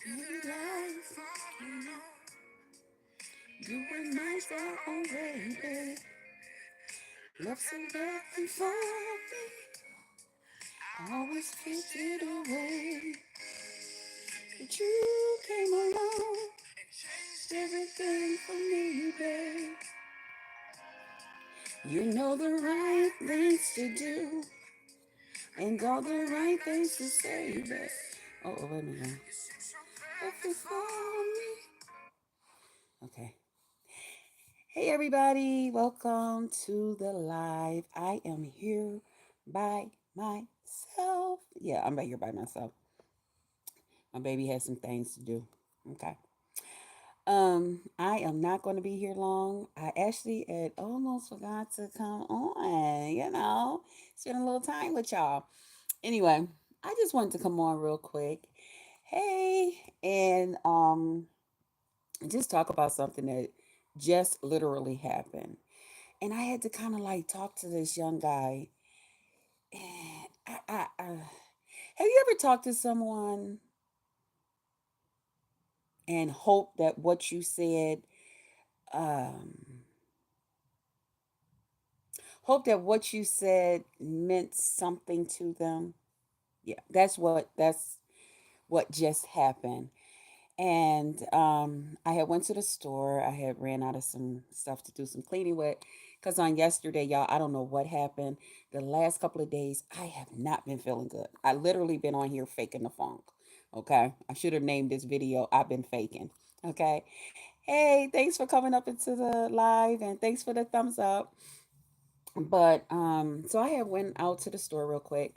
Daily life, you and my own baby. Love so nothing for me. Always faded away. But you came along and changed everything for me, babe. You know the right things to do and all the right things to say, babe. Oh, wait a minute. Nothing for me. Okay. Hey, everybody. Welcome to the live. I am here by myself. Yeah, I'm right here by myself. My baby has some things to do. Okay. I am not going to be here long. I actually had almost forgot to come on, spend a little time with y'all. Anyway, I just wanted to come on real quick. Hey, and just talk about something that just literally happened. And I had to kind of like talk to this young guy. And have you ever talked to someone and hope that what you said, um, meant something to them? Yeah, that's what just happened. And I had went to the store. I had ran out of some stuff to do some cleaning with. Because on yesterday, y'all, I don't know what happened. The last couple of days, I have not been feeling good. I literally been on here faking the funk. Okay. I should have named this video I've been faking. Okay. Hey, thanks for coming up into the live and thanks for the thumbs up. But so I had went out to the store real quick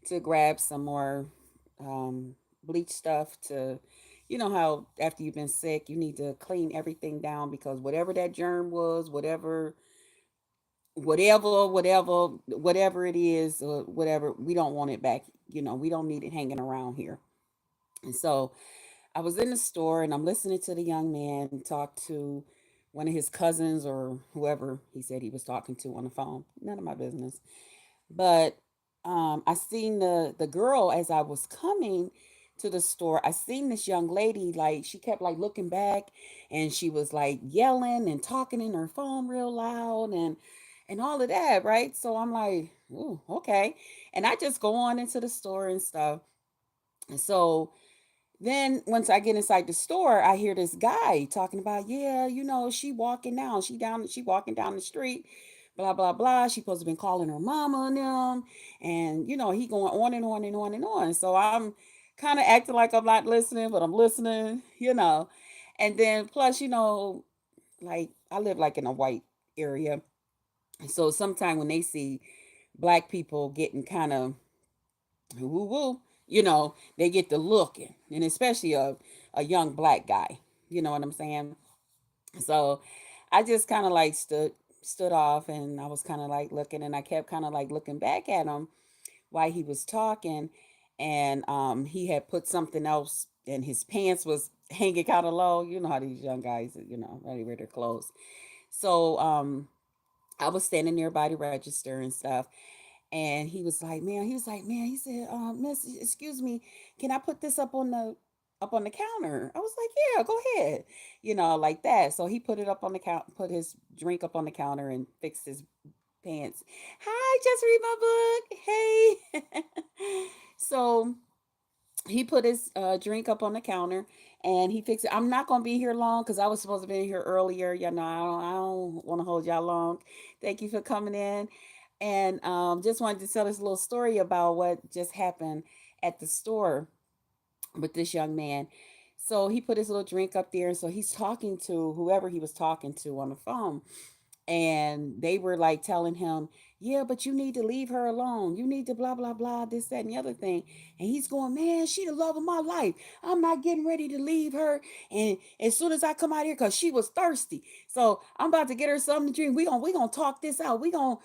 to grab some more bleach stuff to, you know how after you've been sick you need to clean everything down because whatever that germ was, whatever it is, or whatever, we don't want it back. We don't need it hanging around here. And so I was in the store and I'm listening to the young man talk to one of his cousins or whoever he said he was talking to on the phone. None of my business. But I seen the girl as I was coming to the store. I seen this young lady, like she kept like looking back and she was like yelling and talking in her phone real loud and all of that, right? So I'm like, ooh, okay. And I just go on into the store and stuff. And so then once I get inside the store, I hear this guy talking about, yeah, she walking down the street, blah blah blah. She supposed to been calling her mama and them, and he going on and on and on and on. So I'm kind of acting like I'm not listening, but I'm listening. And then plus, like I live like in a white area, so sometimes when they see black people getting kind of woo woo, they get the looking, and especially a young black guy. You know what I'm saying? So I just kind of like stood off, and I was kind of like looking, and I kept kind of like looking back at him while he was talking, and he had put something else, and his pants was hanging kind of low. You know how these young guys, really wear their clothes. So I was standing there by the register and stuff, and he was like, man, he said, miss, excuse me, can I put this up on the counter? I was like, yeah, go ahead, like that. So he put it up on the counter, put his drink up on the counter and fixed his pants. Hi, just read my book. Hey. So he put his drink up on the counter and he fixed it. I'm not gonna be here long because I was supposed to be here earlier. I don't want to hold y'all long. Thank you for coming in, and just wanted to tell this little story about what just happened at the store with this young man. So he put his little drink up there, and so he's talking to whoever he was talking to on the phone, and they were like telling him, yeah, but you need to leave her alone, you need to blah blah blah, this that and the other thing. And he's going, man, she the love of my life, I'm not getting ready to leave her, and as soon as I come out here, because she was thirsty, so I'm about to get her something to drink. We gonna talk this out, we gonna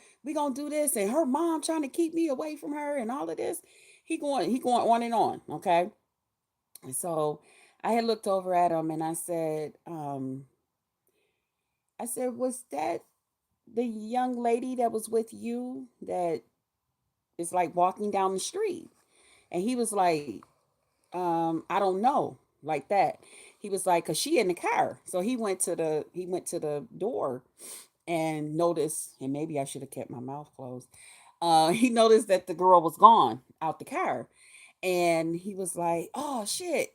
do this, and her mom trying to keep me away from her and all of this. He going on and on. Okay. And so I had looked over at him and I said, was that the young lady that was with you that is like walking down the street? And he was like, I don't know. like that. He was like, cause she in the car. So he went to the door and noticed, and maybe I should have kept my mouth closed. He noticed that the girl was gone out the car. And he was like, oh shit.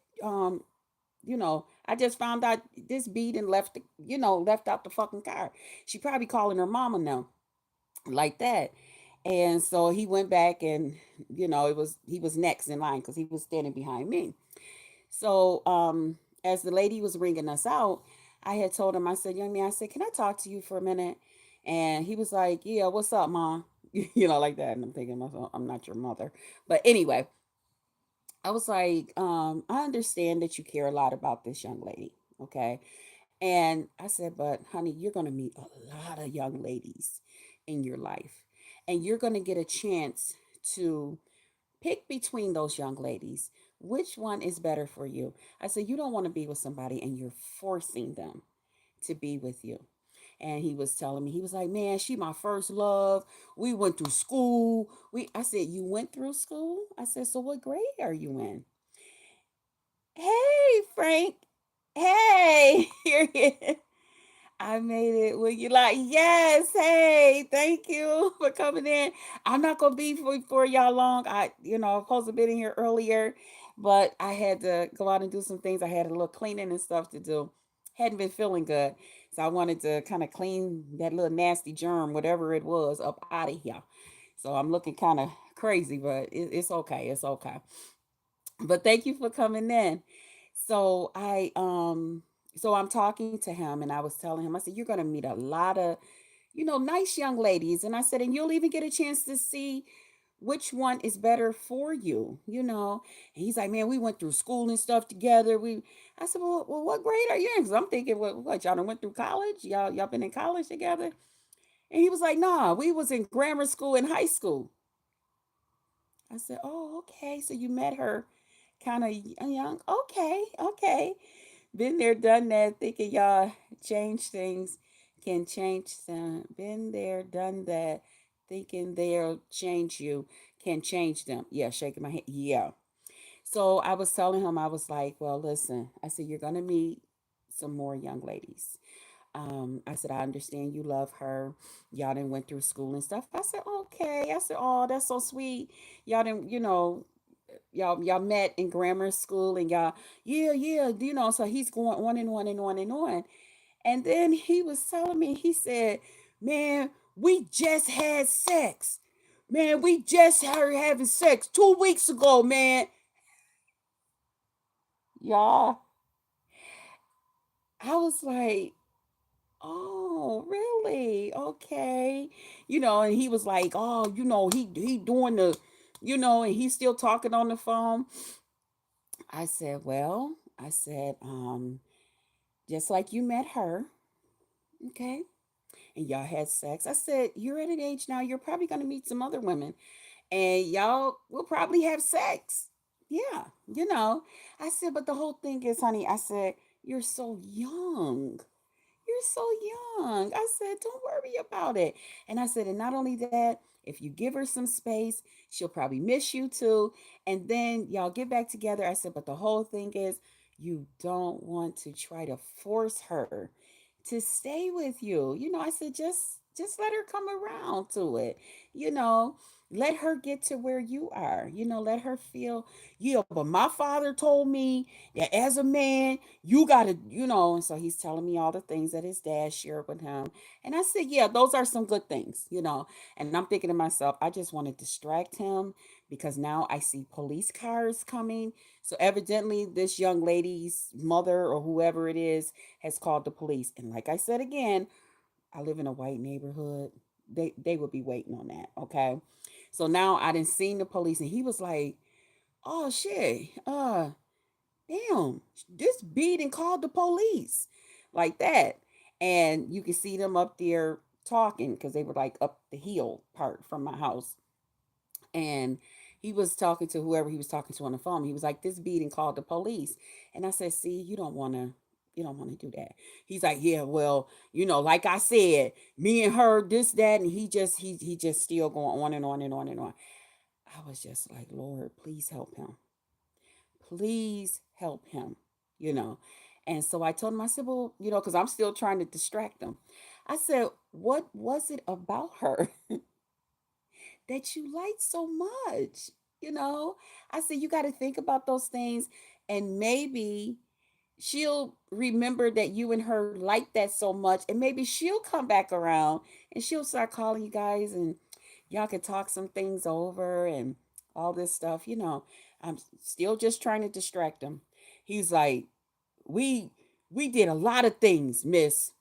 I just found out this beat and left left out the fucking car. She probably calling her mama now. Like that. And so he went back and it was he was next in line because he was standing behind me. So as the lady was ringing us out, I had told him, I said, young man, I said, can I talk to you for a minute? And he was like, yeah, what's up, mom? Like that. And I'm thinking, myself, I'm not your mother. But anyway, I was like, I understand that you care a lot about this young lady. Okay. And I said, but honey, you're going to meet a lot of young ladies in your life. And you're going to get a chance to pick between those young ladies. Which one is better for you? I said, you don't want to be with somebody and you're forcing them to be with you. And he was telling me, he was like, man, she my first love. We went through school. I said, you went through school? I said, so what grade are you in? Hey, Frank. Hey, here he is. I made it when you like, yes, hey, thank you for coming in. I'm not gonna be for y'all long. I supposed to be in here earlier, but I had to go out and do some things. I had a little cleaning and stuff to do. Hadn't been feeling good. So I wanted to kind of clean that little nasty germ, whatever it was, up out of here. So I'm looking kind of crazy, but it's okay. It's okay. But thank you for coming in. So I'm talking to him and I was telling him, I said, you're gonna meet a lot of, nice young ladies. And I said, and you'll even get a chance to see which one is better for you. And he's like, man, we went through school and stuff together. I said, well, what grade are you in? Because I'm thinking, what, y'all done went through college? Y'all been in college together? And he was like, nah, we was in grammar school and high school. I said, oh, okay. So you met her kind of young. Okay, okay. Been there, done that. Thinking y'all change things can change them. Been there, done that. Thinking they'll change you can change them. Yeah, shaking my head. Yeah. So I was telling him, I was like, well, listen, I said, you're going to meet some more young ladies. I said, I understand you love her. Y'all didn't went through school and stuff. I said, okay. I said, oh, that's so sweet. Y'all didn't, y'all met in grammar school and y'all, yeah. So he's going on and on and on and on. And then he was telling me, he said, man, we just had sex. Man, we just started having sex 2 weeks ago, man. Y'all, I was like, oh, really? Okay. And he was like, oh, he doing and he's still talking on the phone. I said, well, just like you met her, okay, and y'all had sex. I said, you're at an age now, you're probably gonna meet some other women and y'all will probably have sex. Yeah, I said, but the whole thing is, honey, I said, you're so young. You're so young. I said, don't worry about it. And I said, and not only that, if you give her some space, she'll probably miss you too. And then y'all get back together. I said, but the whole thing is, you don't want to try to force her to stay with you. I said, just let her come around to it. You know, let her get to where you are. Let her feel, yeah, but my father told me that as a man, you gotta, and so he's telling me all the things that his dad shared with him. And I said, yeah, those are some good things. And I'm thinking to myself, I just want to distract him because now I see police cars coming. So evidently this young lady's mother or whoever it is has called the police. And like I said again, I live in a white neighborhood. They would be waiting on that. Okay. So now I didn't see the police and he was like, oh shit, damn, this beat and called the police like that. And you can see them up there talking because they were like up the hill part from my house. And he was talking to whoever he was talking to on the phone. He was like, this beat and called the police. And I said, see, you don't want to do that. He's like, yeah, well, like I said, me and her, this, that, and he just still going on and on and on and on. I was just like, Lord, please help him. Please help him. you know. And so I told him, I said, well, because I'm still trying to distract them. I said, what was it about her that you liked so much? You know, I said, you got to think about those things, and maybe she'll remember that you and her like that so much, and maybe she'll come back around and she'll start calling you guys, and y'all can talk some things over and all this stuff. I'm still just trying to distract him. He's like, we we did a lot of things, Miss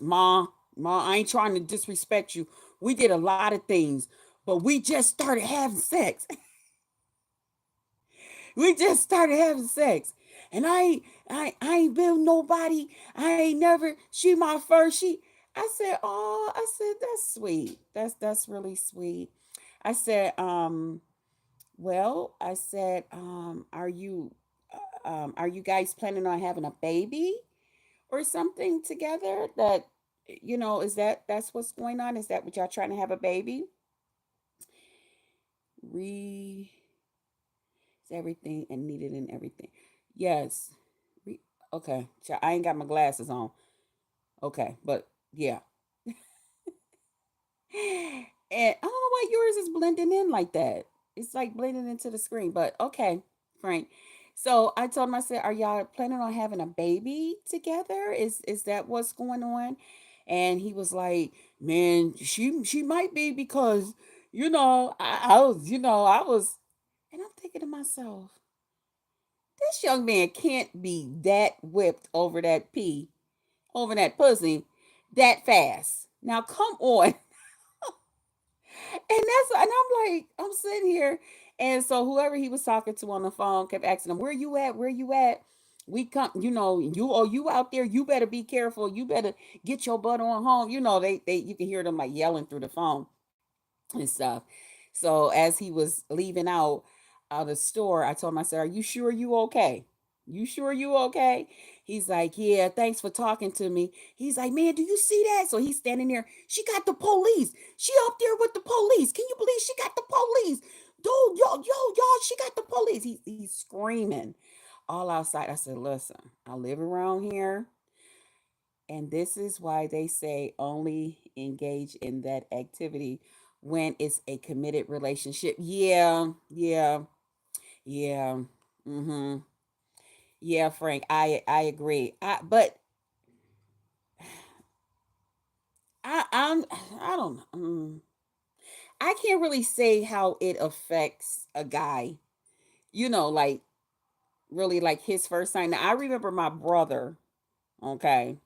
Ma. I ain't trying to disrespect you. We did a lot of things, but we just started having sex. We just started having sex. And I ain't been nobody. I ain't never, she my first. I said, oh, I said, that's sweet. That's really sweet. I said, well, I said, are you guys planning on having a baby or something together? Is that's what's going on? Is that what y'all trying to have a baby? Re is everything and needed in everything. Yes. Re- okay. I ain't got my glasses on. Okay, but yeah. And I don't know why yours is blending in like that. It's like blending into the screen, but okay, Frank. So I told him, I said, are y'all planning on having a baby together? Is that what's going on? And he was like, man, she might be because, I was, and I'm thinking to myself, this young man can't be that whipped over that pee, over that pussy, that fast. Now come on. And I'm like, I'm sitting here, and so whoever he was talking to on the phone kept asking him, "Where you at? Where you at? We come, you out there. You better be careful. You better get your butt on home." They you can hear them like yelling through the phone and stuff. So as he was leaving out of the store, I told him, I said, "Are you sure you okay? You sure you okay?" He's like, "Yeah, thanks for talking to me." He's like, "Man, do you see that?" So he's standing there. She got the police. She up there with the police. Can you believe she got the police? Dude, y'all, she got the police. He's screaming all outside. I said, "Listen, I live around here, and this is why they say only engage in that activity when it's a committed relationship." Yeah, yeah, yeah. Mm-hmm. Yeah, Frank, I agree. But I I'm I don't I can't really say how it affects a guy. Like really like his first time. Now I remember my brother, okay,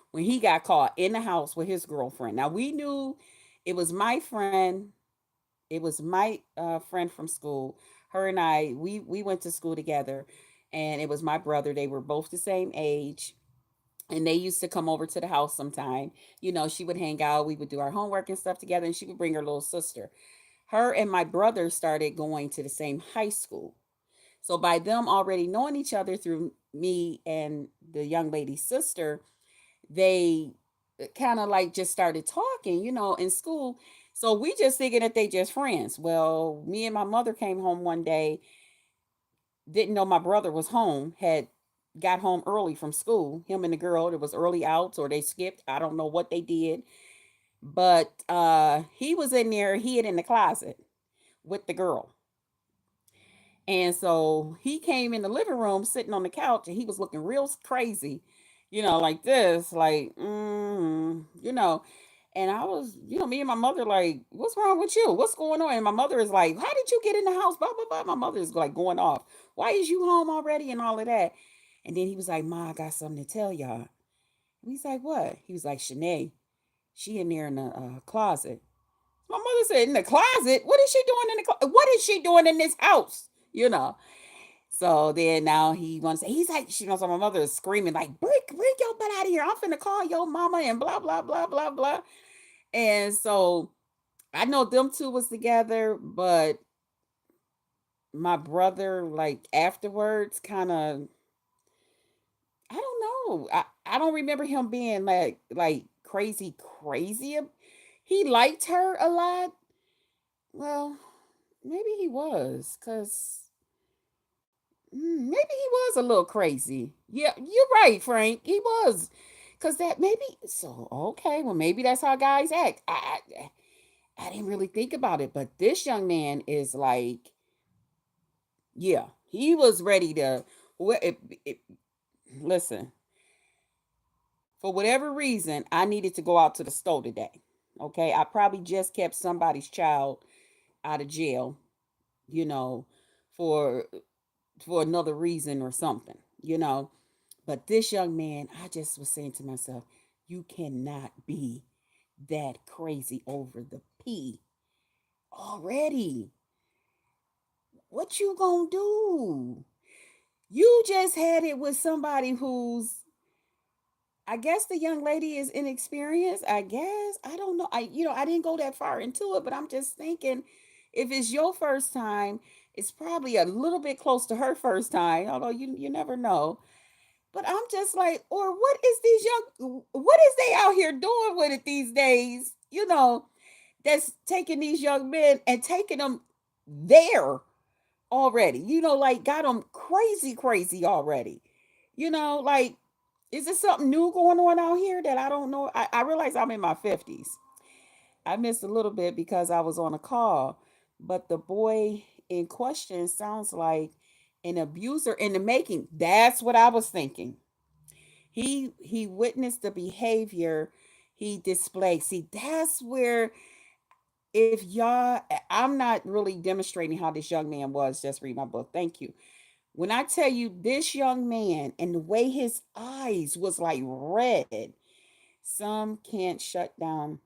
when he got caught in the house with his girlfriend. Now we knew it was my friend. It was my friend from school. Her and I, we went to school together, and it was my brother. They were both the same age, and they used to come over to the house sometime. She would hang out. We would do our homework and stuff together, and she would bring her little sister. Her and my brother started going to the same high school. So by them already knowing each other through me and the young lady's sister, they kind of like just started talking, in school. So we just thinking that they just friends. Well, me and my mother came home one day, didn't know my brother was home, had got home early from school. Him and the girl, it was early outs or they skipped. I don't know what they did. But he was in there, hid in the closet with the girl. And so he came in the living room sitting on the couch and he was looking real crazy, like this, like, And I was, me and my mother, like, what's wrong with you? What's going on? And my mother is like, how did you get in the house? Blah, blah, blah. My mother is like going off. Why is you home already and all of that? And then he was like, Ma, I got something to tell y'all. And he's like, what? He was like, Shanae, she in there in the closet. My mother said, in the closet? What is she doing in the closet? What is she doing in this house? So then now he wants to say, he's like, so my mother is screaming, like, bring your butt out of here. I'm finna call your mama and blah, blah, blah, blah, blah. And so I know them two was together, but my brother, like afterwards, kind of, I don't know. I don't remember him being like crazy, crazy. He liked her a lot. Well, maybe he was, cause maybe he was a little crazy. Yeah, you're right, Frank. He was. Cause that maybe so okay. Well, maybe that's how guys act. I didn't really think about it, but this young man is like, yeah, he was ready to. It, listen, for whatever reason, I needed to go out to the store today. Okay, I probably just kept somebody's child out of jail, you know, for another reason or something, you know. But this young man, I just was saying to myself, you cannot be that crazy over the P already. What you gonna do? You just had it with somebody who's, I guess the young lady is inexperienced. I guess I don't know. I didn't go that far into it, but I'm just thinking, if it's your first time, it's probably a little bit close to her first time. Although you never know. But I'm just like, or what is they out here doing with it these days? That's taking these young men and taking them there already. Like got them crazy, crazy already. Like, is there something new going on out here that I don't know? I realize I'm in my 50s. I missed a little bit because I was on a call, but the boy in question sounds like an abuser in the making. That's what I was thinking. He witnessed the behavior he displayed. See, that's where, if y'all, I'm not really demonstrating how this young man was. Just read my book. Thank you. When I tell you this young man and the way his eyes was like red, some can't shut down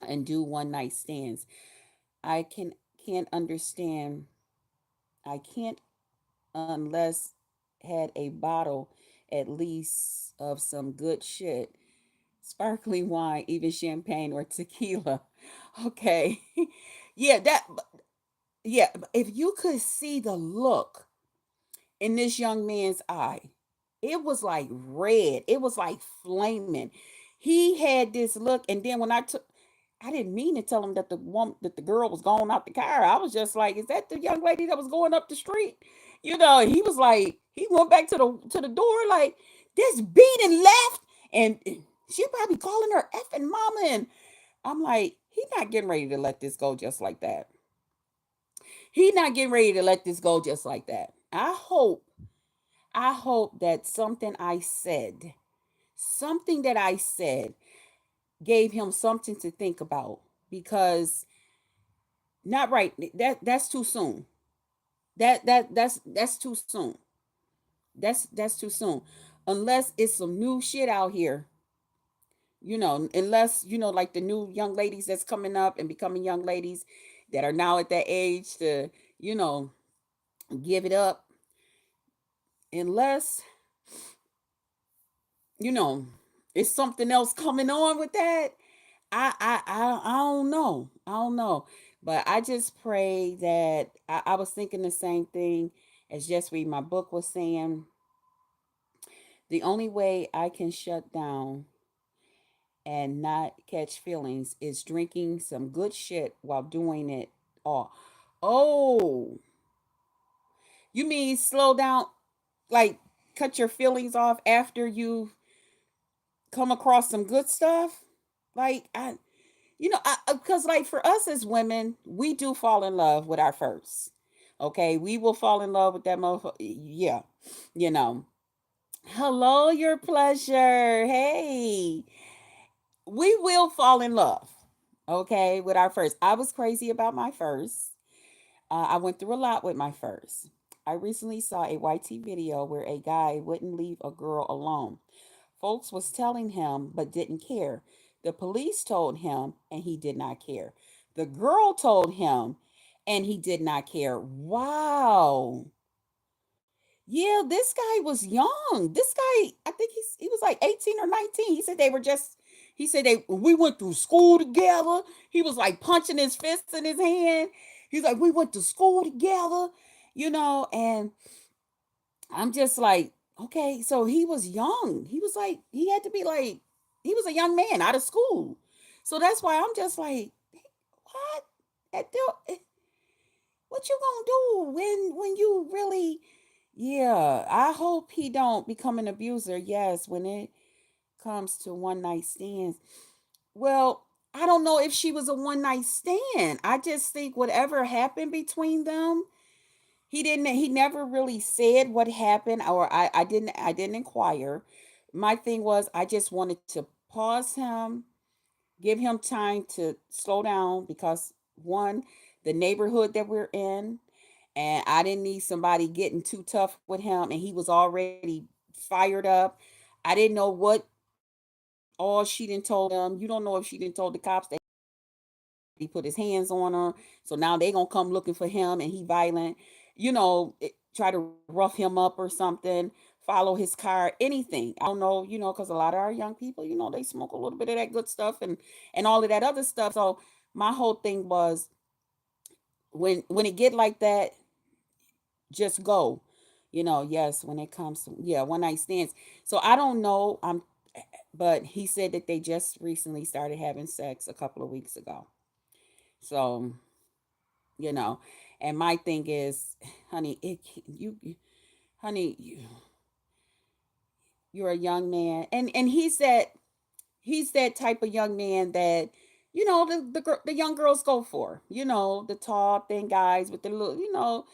and do one night stands. I can't understand. I can't unless had a bottle at least of some good shit, sparkling wine, even champagne or tequila. Okay. Yeah, yeah, if you could see the look in this young man's eye, it was like red. It was like flaming. He had this look, and then when I didn't mean to tell him that the girl was going out the car. I was just like, "Is that the young lady that was going up the street?" And he was like, he went back to the door like this beat and left, and she probably calling her effing mama. And I'm like, he not getting ready to let this go just like that. He not getting ready to let this go just like that. I hope that something that I said gave him something to think about, because not right, that's too soon. That's too soon. That's too soon. Unless it's some new shit out here, unless like the new young ladies that's coming up and becoming young ladies that are now at that age to, you know, give it up. Unless, you know, it's something else coming on with that. I don't know. I don't know. But I just pray that I was thinking the same thing as Just Read My Book was saying. The only way I can shut down and not catch feelings is drinking some good shit while doing it all. Oh, you mean slow down, like cut your feelings off after you come across some good stuff? Like, because like for us as women, we do fall in love with our first. Okay, we will fall in love with that motherfucker. Yeah, you know. Hello, your pleasure. Hey, we will fall in love. Okay, with our first. I was crazy about my first. I went through a lot with my first. I recently saw a YT video where a guy wouldn't leave a girl alone. Folks was telling him but didn't care. The police told him and he did not care. The girl told him and he did not care. Wow. Yeah, this guy was young. This guy, I think he was like 18 or 19. He said we went through school together. He was like punching his fists in his hand. He's like, we went to school together, and I'm just like, okay, so he was young. He was like, he had to be like, he was a young man out of school. So that's why I'm just like, what? What you gonna do when you really, Yeah, I hope he don't become an abuser. Yes, when it comes to one night stands. Well, I don't know if she was a one night stand. I just think whatever happened between them, he never really said what happened, or I didn't inquire. My thing was I just wanted to pause him, give him time to slow down because one, the neighborhood that we're in, and I didn't need somebody getting too tough with him, and he was already fired up. I didn't know what all she didn't told them. You don't know if she didn't told the cops that he put his hands on her. So now they gonna come looking for him, and he violent. Try to rough him up or something. Follow his car, anything. I don't know, because a lot of our young people, they smoke a little bit of that good stuff and all of that other stuff. So my whole thing was when it get like that, just go. Yes, when it comes to, yeah, one night stands. So I don't know. But he said that they just recently started having sex a couple of weeks ago. So, you know, and my thing is, honey, honey, you're a young man, and he's that type of young man that the young girls go for. The tall, thin guys with the little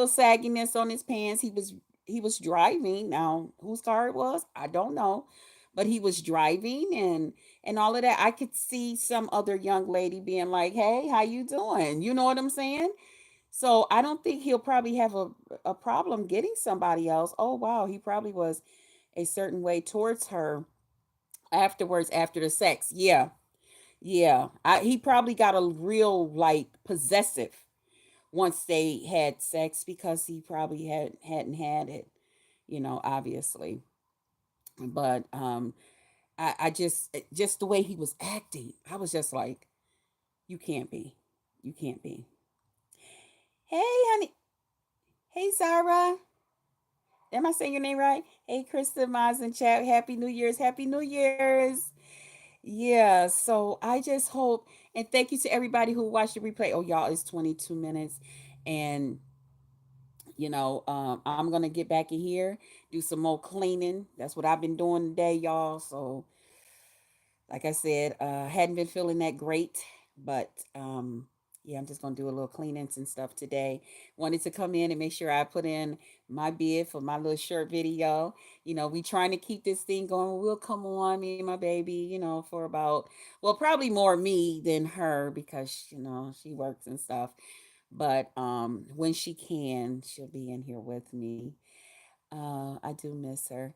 sagginess on his pants. He was driving. Now, whose car it was, I don't know, but he was driving and all of that. I could see some other young lady being like, "Hey, how you doing?" You know what I'm saying? So I don't think he'll probably have a problem getting somebody else. Oh wow, he probably was a certain way towards her afterwards after the sex. Yeah. Yeah. He probably got a real like possessive once they had sex because he probably hadn't had it, obviously. But I just the way he was acting, I was just like, you can't be. You can't be. Hey, honey. Hey, Zara. Am I saying your name right? Hey, Krista, Maz, and chat. Happy New Year's. Happy New Year's. Yeah, so I just hope, and thank you to everybody who watched the replay. Oh, y'all, it's 22 minutes. And, I'm going to get back in here, do some more cleaning. That's what I've been doing today, y'all. So, like I said, hadn't been feeling that great, but yeah, I'm just gonna do a little cleanings and stuff today. Wanted to come in and make sure I put in my bid for my little short video. We trying to keep this thing going. We'll come on, me and my baby, for about, well, probably more me than her because she works and stuff. But when she can, she'll be in here with me. I do miss her.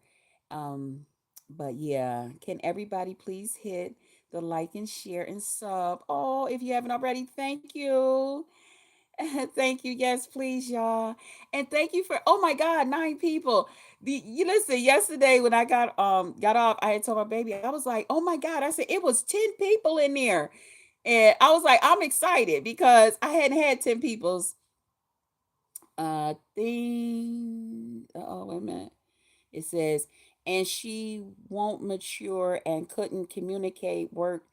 Um, but yeah, can everybody please hit the like and share and sub? Oh, if you haven't already, thank you. Thank you. Yes, please, y'all. And thank you for, oh my God, 9 people. You listen, yesterday when I got off, I had told my baby, I was like, oh my God. I said it was 10 people in there. And I was like, I'm excited because I hadn't had 10 people's thing. Oh, wait a minute. It says, and she won't mature and couldn't communicate, work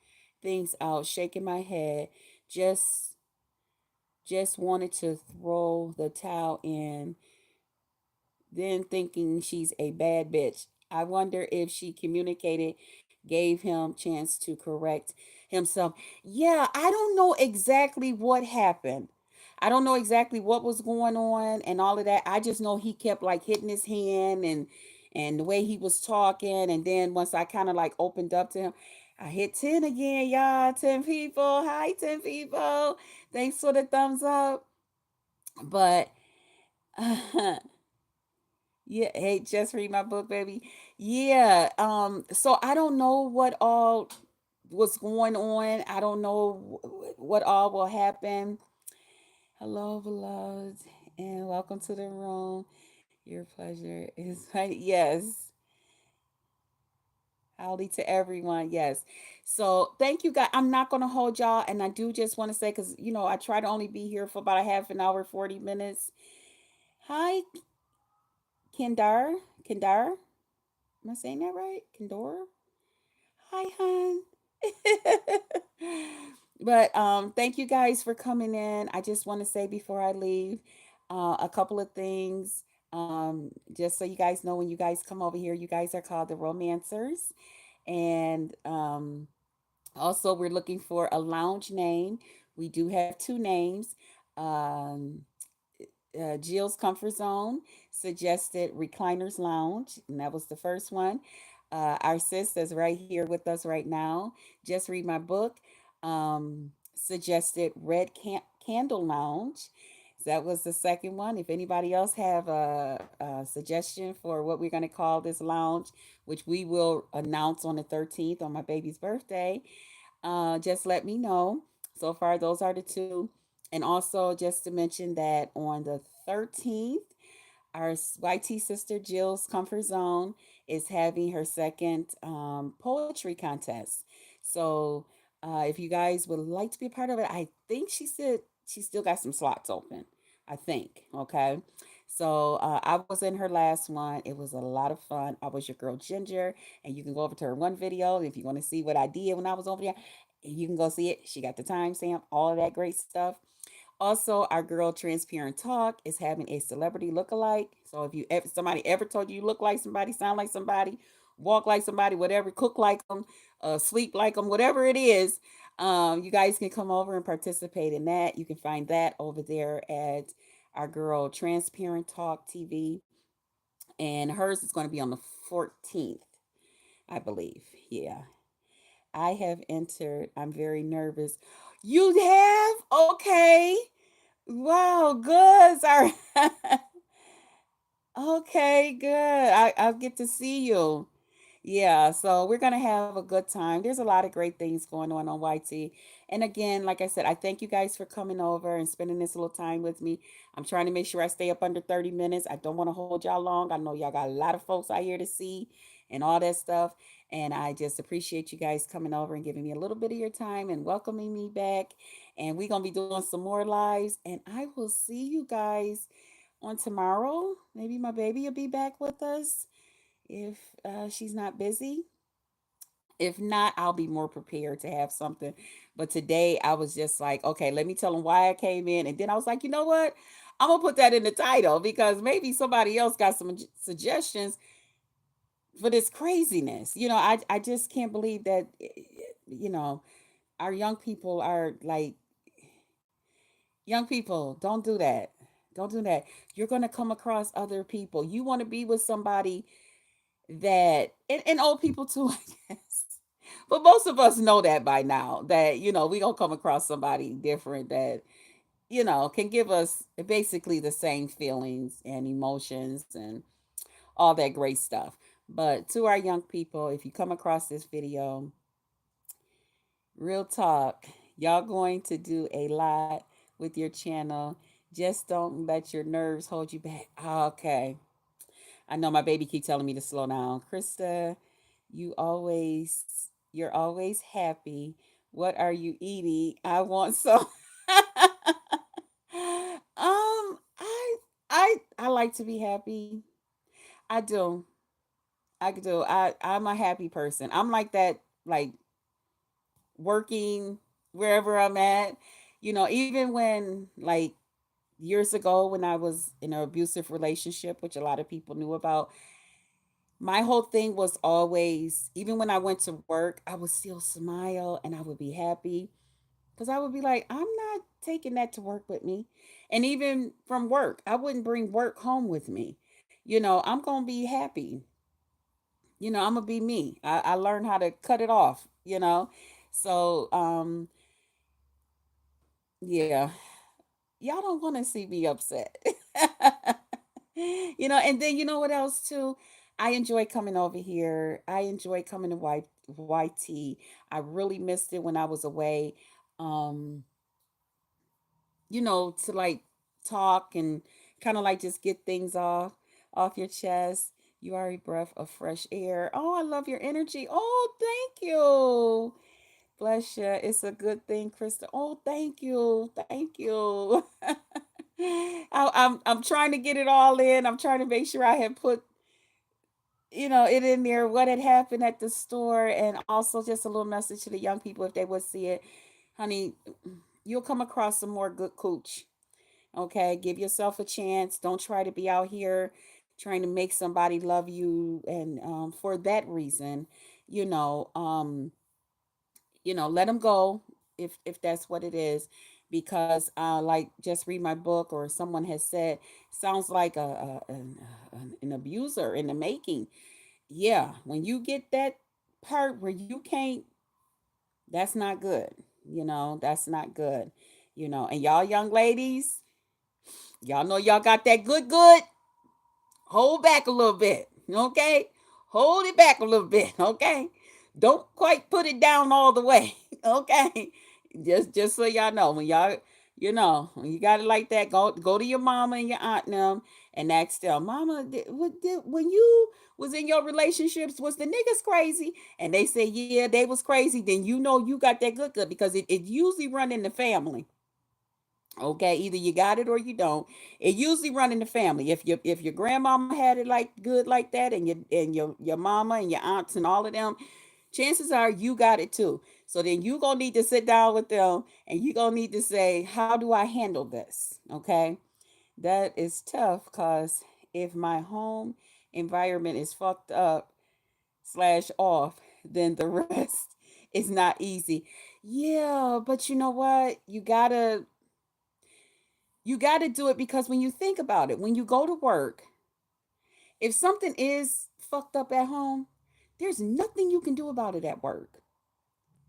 things out, shaking my head. Just just wanted to throw the towel in, then thinking she's a bad bitch. I wonder if she communicated, gave him chance to correct himself. Yeah, I don't know exactly what happened. I don't know exactly what was going on and all of that. I just know he kept like hitting his hand and the way he was talking. And then once I kind of like opened up to him, I hit 10 again, y'all. 10 people. Hi, 10 people. Thanks for the thumbs up. But yeah, hey, just read my book, baby. Yeah. So I don't know what all was going on. I don't know what all will happen. Hello, beloved, and welcome to the room. Your pleasure is right. Yes. Howdy to everyone. Yes. So thank you, guys. I'm not gonna hold y'all, and I do just want to say because I try to only be here for about a half an hour, 40 minutes. Hi, Kendar. Kendar. Am I saying that right? Kendora? Hi, hon. But thank you guys for coming in. I just want to say before I leave a couple of things. Just so you guys know, when you guys come over here, you guys are called the Romancers. And also, we're looking for a lounge name. We do have two names. Um, Jill's Comfort Zone suggested Recliners Lounge, and that was the first one. Our sis that's right here with us right now, Just Read My Book, suggested Candle Lounge. That was the second one. If anybody else have a suggestion for what we're going to call this lounge, which we will announce on the 13th on my baby's birthday, just let me know. So far, those are the two. And also, just to mention that on the 13th, our YT sister Jill's Comfort Zone is having her second poetry contest. So, if you guys would like to be a part of it, I think she said she still got some slots open. I think. Okay. So, I was in her last one. It was a lot of fun. I was your girl Ginger, and you can go over to her one video if you want to see what I did when I was over there. You can go see it. She got the timestamp, all of that great stuff. Also, our girl Transparent Talk is having a celebrity look-alike. So if somebody ever told you look like somebody, sound like somebody, walk like somebody, whatever, cook like them, sleep like them, whatever it is, you guys can come over and participate in that. You can find that over there at our girl Transparent Talk TV, and hers is going to be on the 14th, I believe. Yeah, I have entered. I'm very nervous. You have? Okay. Wow, good. Sorry. Okay, good. I'll get to see you. Yeah, so we're gonna have a good time. There's a lot of great things going on YT. And again, like I said, I thank you guys for coming over and spending this little time with me. I'm trying to make sure I stay up under 30 minutes. I don't want to hold y'all long. I know y'all got a lot of folks out here to see and all that stuff. And I just appreciate you guys coming over and giving me a little bit of your time and welcoming me back. And we're gonna be doing some more lives. And I will see you guys on tomorrow. Maybe my baby will be back with us if she's not busy. If not, I'll be more prepared to have something. But today I was just like, okay, let me tell them why I came in. And then I was like, you know what? I'm going to put that in the title because maybe somebody else got some suggestions for this craziness. I just can't believe that, you know, our young people are like, young people, don't do that. Don't do that. You're going to come across other people. You want to be with somebody that, and old people too, I guess. But most of us know that by now that, we gonna come across somebody different that, can give us basically the same feelings and emotions and all that great stuff. But to our young people, if you come across this video, real talk, y'all going to do a lot with your channel. Just don't let your nerves hold you back. Okay. I know my baby keep telling me to slow down. Krista, you're always happy. What are you eating? I want some. I like to be happy. I do. I do. I'm a happy person. I'm like that, like working wherever I'm at. Even when like years ago when I was in an abusive relationship, which a lot of people knew about, my whole thing was always, even when I went to work, I would still smile and I would be happy because I would be like, I'm not taking that to work with me. And even from work, I wouldn't bring work home with me. I'm going to be happy. I'm going to be me. I learned how to cut it off. So, yeah, y'all don't want to see me upset. And then you know what else too? I enjoy coming over here. I enjoy coming to YT. I really missed it when I was away. Um, to like talk and kind of like just get things off your chest. You are a breath of fresh air. Oh, I love your energy. Oh, thank you. Bless you. It's a good thing, Krista. Oh, thank you. Thank you. I'm trying to get it all in. I'm trying to make sure I have put it in there, what had happened at the store, and also just a little message to the young people if they would see it. Honey, you'll come across some more good cooch. Okay, give yourself a chance. Don't try to be out here trying to make somebody love you, and for that reason, you know, um, let them go if that's what it is, because like, just read my book, or someone has said, sounds like an abuser in the making. Yeah, when you get that part where you can't, that's not good. That's not good. And y'all young ladies, y'all know y'all got that good. Hold back a little bit, okay? Hold it back a little bit, okay? Don't quite put it down all the way, okay? Just so y'all know, when y'all, when you got it like that, go to your mama and your aunt and them, and ask them, Mama, when you was in your relationships, was the niggas crazy? And they say, yeah, they was crazy. Then you got that good, because it usually run in the family. Okay, either you got it or you don't. It usually run in the family. If your grandmama had it like good like that, and your mama and your aunts and all of them, chances are you got it too. So then you gonna need to sit down with them, and you gonna need to say, how do I handle this? Okay, that is tough, cause if my home environment is fucked up slash off, then the rest is not easy. Yeah, but you know what? You got to do it, because when you think about it, when you go to work, if something is fucked up at home, there's nothing you can do about it at work,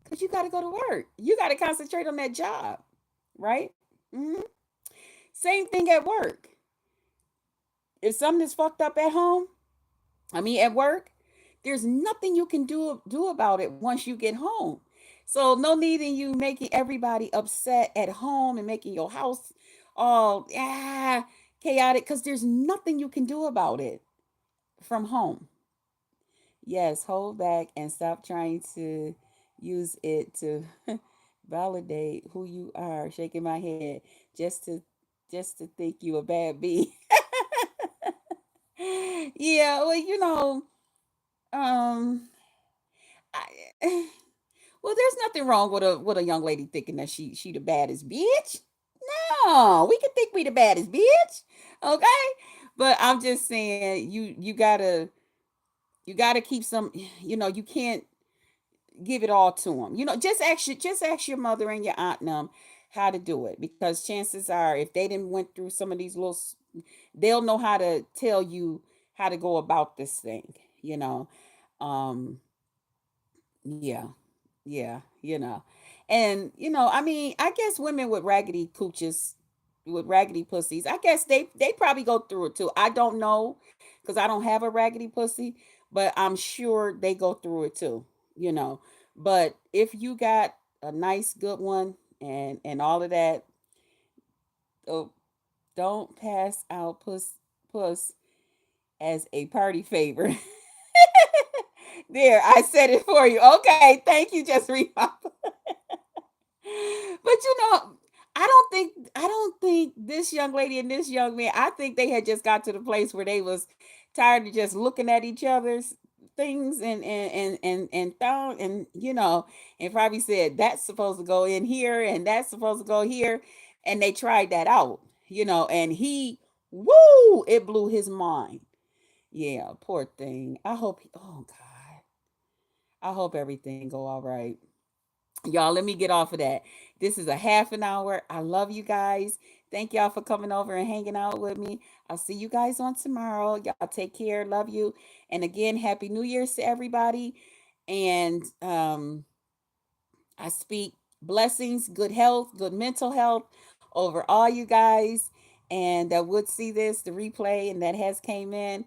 because you got to go to work. You got to concentrate on that job, right? hmm Same thing at work. If something is fucked up at home, I mean at work, there's nothing you can do about it once you get home. So no need in you making everybody upset at home and making your house all chaotic, because there's nothing you can do about it from home. Yes, hold back and stop trying to use it to validate who you are. Shaking my head just to think you a bad bee. Yeah, well, um, I, well, there's nothing wrong with a young lady thinking that she the baddest bitch. No, we can think we the baddest bitch, okay? But I'm just saying, you gotta keep some. You can't give it all to them. Just ask your mother and your aunt and them how to do it, because chances are, if they didn't went through some of these they'll know how to tell you how to go about this thing. You know, um, yeah, yeah, and I mean, I guess women with raggedy cooches, with raggedy pussies, I guess they probably go through it too. I don't know, because I don't have a raggedy pussy, but I'm sure they go through it too. You know, but if you got a nice good one and all of that, oh, don't pass out puss as a party favor. There, I said it for you. Okay, thank you, just read my. But I don't think this young lady and this young man, I think they had just got to the place where they was tired of just looking at each other's things and thought, and probably said, that's supposed to go in here and that's supposed to go here, and they tried that out, and it blew his mind. Yeah, poor thing. Oh God, I hope everything go all right. Y'all, let me get off of that. This is a half an hour. I love you guys. Thank y'all for coming over and hanging out with me. I'll see you guys on tomorrow. Y'all take care. Love you. And again, happy New Year's to everybody. And I speak blessings, good health, good mental health over all you guys. And that would see this, the replay, and that has came in.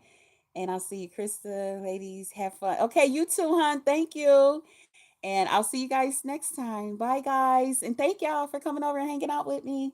And I'll see you, Krista. Ladies, have fun. Okay, you too, hon. Thank you. And I'll see you guys next time. Bye, guys. And thank y'all for coming over and hanging out with me.